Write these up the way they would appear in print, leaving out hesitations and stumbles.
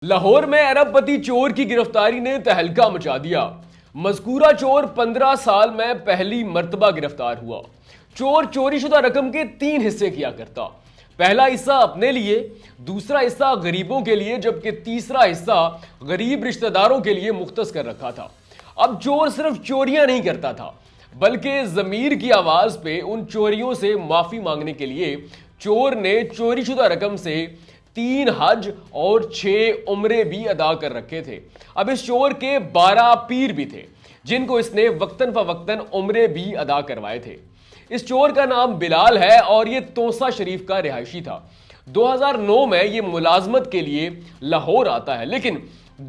لاہور میں ارب پتی چور کی گرفتاری نے تہلکہ مچا دیا۔ مذکورہ چور 15 سال میں پہلی مرتبہ گرفتار ہوا۔ چور چوری شدہ رقم کے 3 حصے کیا کرتا۔ پہلا حصہ اپنے لیے، دوسرا حصہ غریبوں کے لیے، جبکہ تیسرا حصہ غریب رشتہ داروں کے لیے مختص کر رکھا تھا۔ اب چور صرف چوریاں نہیں کرتا تھا، بلکہ ضمیر کی آواز پہ ان چوریوں سے معافی مانگنے کے لیے چور نے چوری شدہ رقم سے 3 حج اور 6 عمرے بھی ادا کر رکھے تھے۔ اب اس چور کے 12 پیر بھی تھے جن کو اس نے وقتاً فوقتاً عمرے بھی ادا کروائے تھے۔ اس چور کا نام بلال ہے اور یہ توسہ شریف کا رہائشی تھا۔ 2009 میں یہ ملازمت کے لیے لاہور آتا ہے، لیکن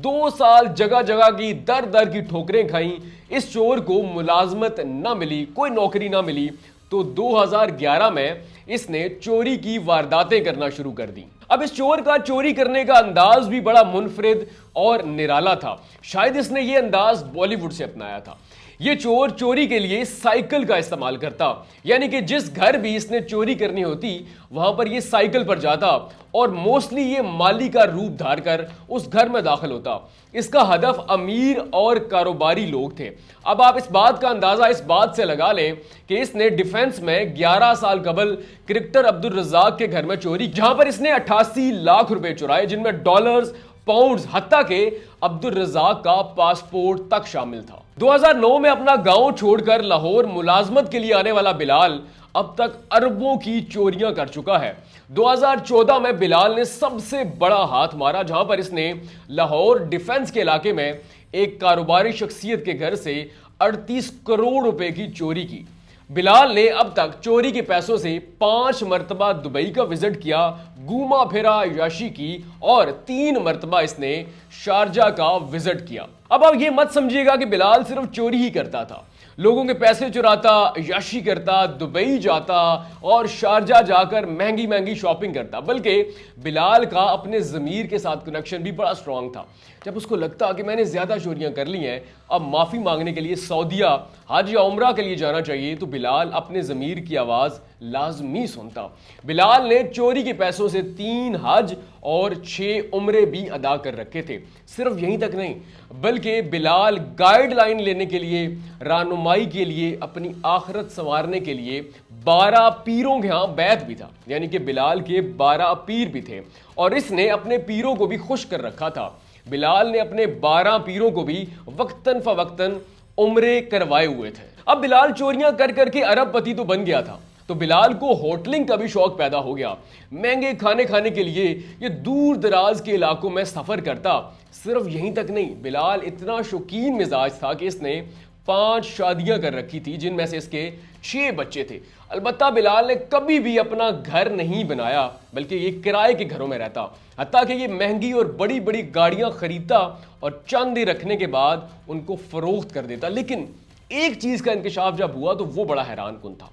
2 سال جگہ جگہ کی در در کی ٹھوکریں کھائیں، اس چور کو ملازمت نہ ملی، کوئی نوکری نہ ملی، تو 2011 میں اس نے چوری کی وارداتیں کرنا شروع کر دیں۔ اب اس چور کا چوری کرنے کا انداز بھی بڑا منفرد اور نرالا تھا۔ شاید اس نے یہ انداز بالی ووڈ سے اپنایا تھا۔ یہ چور چوری کے لیے سائیکل کا استعمال کرتا، یعنی کہ جس گھر بھی اس نے چوری کرنی ہوتی وہاں پر یہ سائیکل پر جاتا اور موسٹلی یہ مالی کا روپ دھار کر اس گھر میں داخل ہوتا۔ اس کا ہدف امیر اور کاروباری لوگ تھے۔ اب آپ اس بات کا اندازہ اس بات سے لگا لیں کہ اس نے ڈیفنس میں 11 سال قبل کرکٹر عبدالرزاق کے گھر میں چوری، جہاں پر اس نے 88 لاکھ روپے چرائے، جن میں ڈالرز، پاؤنڈز، حتیٰ کہ عبدالرزاق کا پاسپورٹ تک شامل تھا۔ 2009 میں اپنا گاؤں چھوڑ کر لاہور ملازمت کے لیے آنے والا بلال اب تک اربوں کی چوریاں کر چکا ہے۔ 2014 میں بلال نے سب سے بڑا ہاتھ مارا، جہاں پر اس نے لاہور ڈیفنس کے علاقے میں ایک کاروباری شخصیت کے گھر سے 38 کروڑ روپے کی چوری کی۔ بلال نے اب تک چوری کے پیسوں سے 5 مرتبہ دبئی کا وزٹ کیا، گھوما پھرا، عیاشی کی، اور 3 مرتبہ اس نے شارجہ کا وزٹ کیا۔ اب آپ یہ مت سمجھیے گا کہ بلال صرف چوری ہی کرتا تھا، لوگوں کے پیسے چراتا، عیاشی کرتا، دبئی جاتا اور شارجہ جا کر مہنگی مہنگی شاپنگ کرتا، بلکہ بلال کا اپنے ضمیر کے ساتھ کنیکشن بھی بڑا سٹرونگ تھا۔ جب اس کو لگتا کہ میں نے زیادہ چوریاں کر لی ہیں، اب معافی مانگنے کے لیے سعودیہ حج یا عمرہ کے لیے جانا چاہیے، تو بلال اپنے ضمیر کی آواز لازمی سنتا۔ بلال نے چوری کے پیسوں سے 3 حج اور 6 عمرے بھی ادا کر رکھے تھے۔ صرف یہیں تک نہیں، بلکہ بلال گائیڈ لائن لینے کے لیے، رہنمائی کے لیے، اپنی آخرت سنوارنے کے لیے 12 پیروں کے ہاں بیعت بھی تھا، یعنی کہ بلال کے 12 پیر بھی تھے، اور اس نے اپنے پیروں کو بھی خوش کر رکھا تھا۔ بلال نے اپنے 12 پیروں کو بھی وقتاً فوقتاً عمرے کروائے ہوئے تھے۔ اب بلال چوریاں کر کر کے ارب پتی تو بن گیا تھا، تو بلال کو ہوٹلنگ کا بھی شوق پیدا ہو گیا۔ مہنگے کھانے کھانے کے لیے یہ دور دراز کے علاقوں میں سفر کرتا۔ صرف یہیں تک نہیں، بلال اتنا شوقین مزاج تھا کہ اس نے 5 شادیاں کر رکھی تھی، جن میں سے اس کے 6 بچے تھے۔ البتہ بلال نے کبھی بھی اپنا گھر نہیں بنایا، بلکہ یہ کرائے کے گھروں میں رہتا، حتیٰ کہ یہ مہنگی اور بڑی بڑی گاڑیاں خریدتا اور چند دن رکھنے کے بعد ان کو فروخت کر دیتا۔ لیکن ایک چیز کا انکشاف جب ہوا تو وہ بڑا حیران کن تھا۔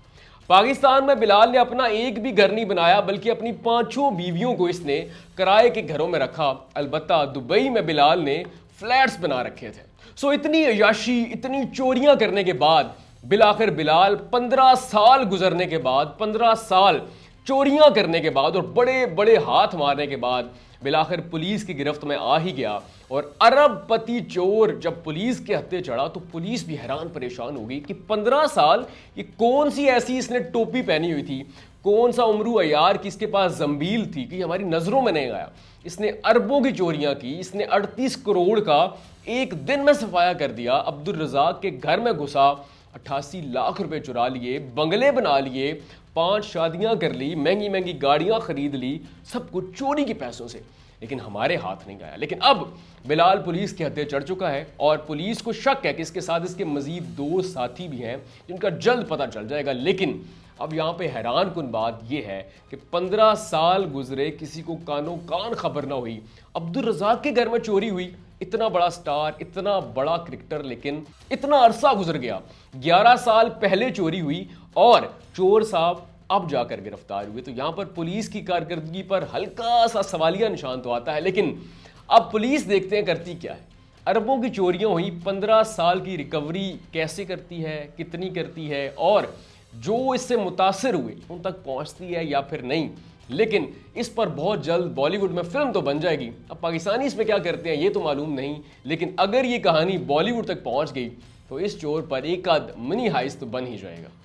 پاکستان میں بلال نے اپنا ایک بھی گھر نہیں بنایا، بلکہ اپنی 5 بیویوں کو اس نے کرائے کے گھروں میں رکھا۔ البتہ دبئی میں بلال نے فلیٹس بنا رکھے تھے۔ اتنی عیاشی، اتنی چوریاں کرنے کے بعد بالآخر بلال 15 سال گزرنے کے بعد، 15 سال چوریاں کرنے کے بعد اور بڑے بڑے ہاتھ مارنے کے بعد بالآخر پولیس کی گرفت میں آ ہی گیا۔ اور ارب پتی چور جب پولیس کے ہتھے چڑھا تو پولیس بھی حیران پریشان ہو گئی کہ 15 سال یہ کون سی ایسی اس نے ٹوپی پہنی ہوئی تھی، کون سا عمرو عیار کی اس کے پاس زنبیل تھی کہ ہماری نظروں میں نہیں آیا۔ اس نے اربوں کی چوریاں کی، اس نے 38 کروڑ کا ایک دن میں صفایا کر دیا، عبدالرزاق کے گھر میں گھسا، 88 لاکھ روپے چرا لیے، بنگلے بنا لیے، 5 شادیاں کر لی، مہنگی مہنگی گاڑیاں خرید لی، سب کچھ چوری کے پیسوں سے، لیکن ہمارے ہاتھ نہیں آیا۔ لیکن اب بلال پولیس کے ہتھے چڑھ چکا ہے اور پولیس کو شک ہے کہ اس کے ساتھ اس کے مزید 2 ساتھی بھی ہیں جن کا جلد پتہ چل جائے گا۔ لیکن اب یہاں پہ حیران کن بات یہ ہے کہ 15 سال گزرے، کسی کو کانوں کان خبر نہ ہوئی۔ عبدالرزاق کے گھر میں چوری ہوئی، اتنا بڑا سٹار، اتنا بڑا کرکٹر، لیکن اتنا عرصہ گزر گیا، 11 سال پہلے چوری ہوئی اور چور صاحب اب جا کر گرفتار ہوئے۔ تو یہاں پر پولیس کی کارکردگی پر ہلکا سا سوالیہ نشان تو آتا ہے، لیکن اب پولیس دیکھتے ہیں کرتی کیا ہے۔ اربوں کی چوریاں ہوئی، 15 سال کی ریکوری کیسے کرتی ہے، کتنی کرتی ہے، اور جو اس سے متاثر ہوئے ان تک پہنچتی ہے یا پھر نہیں۔ لیکن اس پر بہت جلد بالی ووڈ میں فلم تو بن جائے گی. اب پاکستانی اس میں کیا کرتے ہیں یہ تو معلوم نہیں, لیکن اگر یہ کہانی بالی ووڈ تک پہنچ گئی تو اس چور پر ایک آدھ منی ہائسٹ تو بن ہی جائے گا.